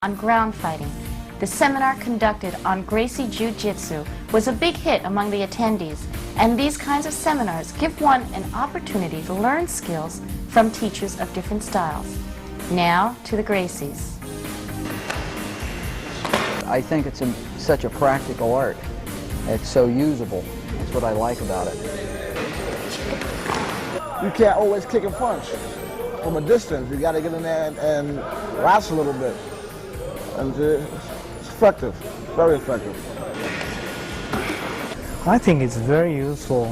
on ground fighting. The seminar conducted on Gracie Jiu Jitsu was a big hit among the attendees, and these kinds of seminars give one an opportunity to learn skills from teachers of different styles. Now to the Gracies. I think it's such a practical art. It's so usable. That's what I like about it. You can't always kick and punch from a distance. You got to get in there and wrestle a little bit. And it's effective, very effective. I think it's very useful.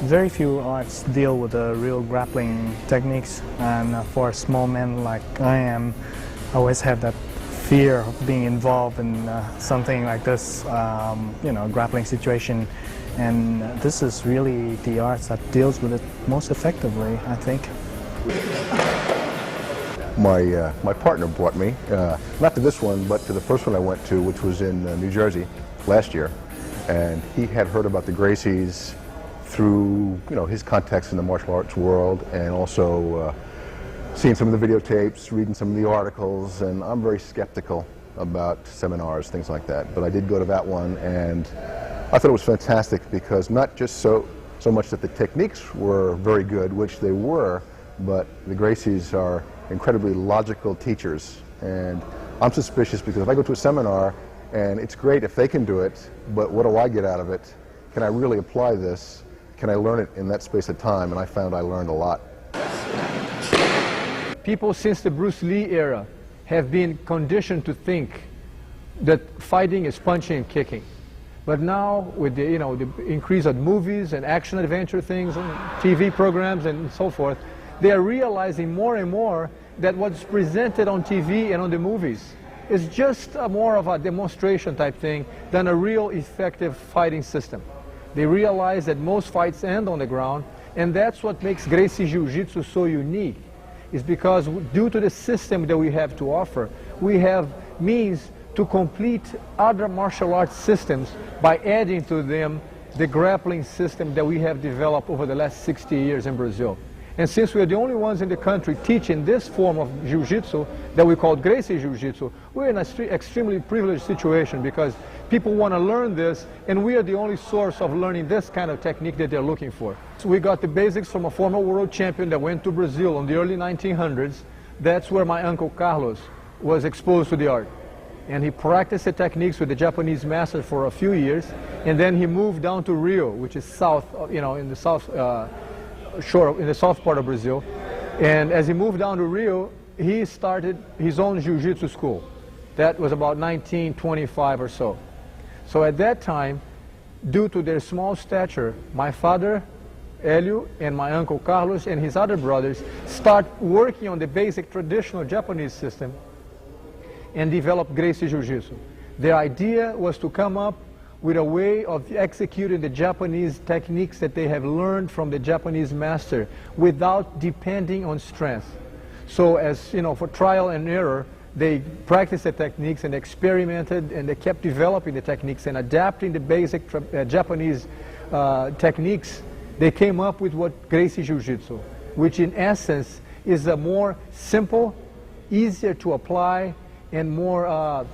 Very few arts deal with the real grappling techniques, and for a small man like I am, I always have that fear of being involved in something like this, grappling situation. And this is really the arts that deals with it most effectively, I think. My partner brought me, not to this one, but to the first one I went to, which was in New Jersey last year. And he had heard about the Gracies through, his contacts in the martial arts world, and also seeing some of the videotapes, reading some of the articles, and I'm very skeptical about seminars, things like that. But I did go to that one, and I thought it was fantastic because not just so much that the techniques were very good, which they were, but the Gracies are incredibly logical teachers. And I'm suspicious because if I go to a seminar, and it's great if they can do it, but what do I get out of it? Can I really apply this? Can I learn it in that space of time? And I found I learned a lot. People since the Bruce Lee era have been conditioned to think that fighting is punching and kicking. But now, with the, the increase of movies and action-adventure things, and TV programs and so forth, they are realizing more and more that what's presented on TV and on the movies is just more of a demonstration type thing than a real effective fighting system. They realize that most fights end on the ground, and that's what makes Gracie Jiu Jitsu so unique, is because due to the system that we have to offer, we have means to complete other martial arts systems by adding to them the grappling system that we have developed over the last 60 years in Brazil. And since we are the only ones in the country teaching this form of Jiu-Jitsu that we call Gracie Jiu-Jitsu, we're in an extremely privileged situation because people want to learn this, and we are the only source of learning this kind of technique that they're looking for. So we got the basics from a former world champion that went to Brazil in the early 1900s. That's where my uncle Carlos was exposed to the art. And he practiced the techniques with the Japanese master for a few years, and then he moved down to Rio, which is south, in the south shore, in the south part of Brazil. And as he moved down to Rio, he started his own Jiu-Jitsu school. That was about 1925 or so. So at that time, due to their small stature, my father, Hélio, and my uncle Carlos and his other brothers start working on the basic traditional Japanese system and develop Gracie Jiu-Jitsu. Their idea was to come up with a way of executing the Japanese techniques that they have learned from the Japanese master without depending on strength. So as for trial and error, they practiced the techniques and experimented, and they kept developing the techniques and adapting the basic Japanese techniques. They came up with what Gracie Jiu-Jitsu, which in essence is a more simple, easier to apply, and more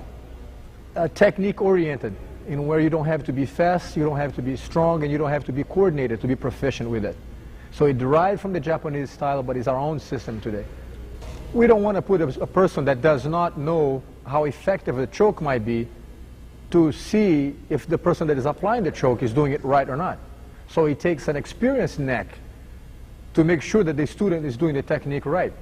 technique-oriented, in where you don't have to be fast, you don't have to be strong, and you don't have to be coordinated to be proficient with it. So it derived from the Japanese style, but it's our own system today. We don't want to put a person that does not know how effective a choke might be to see if the person that is applying the choke is doing it right or not. So it takes an experienced neck to make sure that the student is doing the technique right.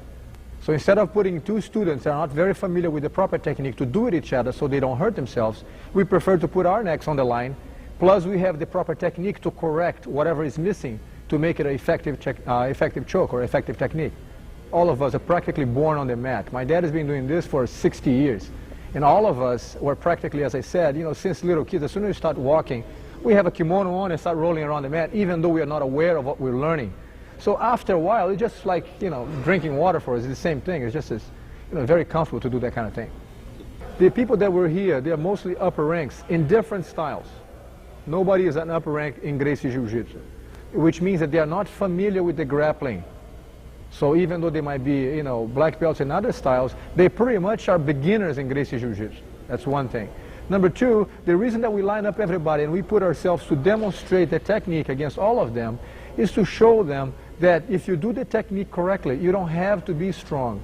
So instead of putting two students that are not very familiar with the proper technique to do it each other so they don't hurt themselves, we prefer to put our necks on the line, plus we have the proper technique to correct whatever is missing to make it an effective choke or effective technique. All of us are practically born on the mat. My dad has been doing this for 60 years. And all of us were practically, as I said, since little kids, as soon as we start walking, we have a kimono on and start rolling around the mat, even though we are not aware of what we're learning. So after a while, it's just like, drinking water for us. It's the same thing. It's just very comfortable to do that kind of thing. The people that were here, they are mostly upper ranks in different styles. Nobody is an upper rank in Gracie Jiu Jitsu, which means that they are not familiar with the grappling. So even though they might be, you know, black belts in other styles, they pretty much are beginners in Gracie Jiu Jitsu. That's one thing. Number two, the reason that we line up everybody and we put ourselves to demonstrate the technique against all of them is to show them that if you do the technique correctly, you don't have to be strong.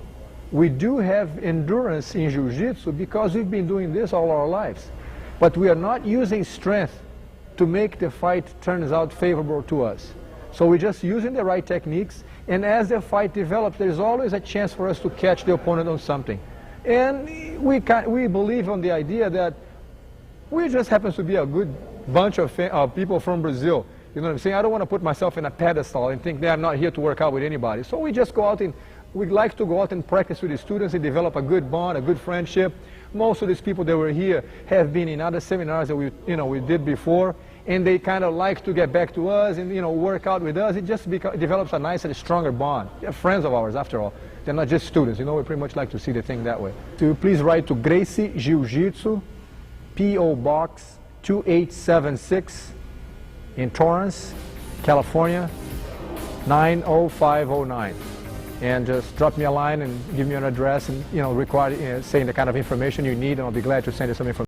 We do have endurance in Jiu Jitsu because we've been doing this all our lives. But we are not using strength to make the fight turns out favorable to us. So we're just using the right techniques, and as the fight develops, there's always a chance for us to catch the opponent on something. And we believe on the idea that we just happens to be a good bunch of people from Brazil. You know what I'm saying? I don't want to put myself in a pedestal and think that I'm not here to work out with anybody. So we just go out and we like to go out and practice with the students and develop a good bond, a good friendship. Most of these people that were here have been in other seminars that we did before, and they kind of like to get back to us and, you know, work out with us. It just develops a nicer, stronger bond. They're friends of ours, after all. They're not just students. You know, we pretty much like to see the thing that way. So please write to Gracie Jiu Jitsu, P.O. Box 2876 in Torrance, California, 90509. And just drop me a line and give me an address and, you know, saying the kind of information you need, and I'll be glad to send you some information.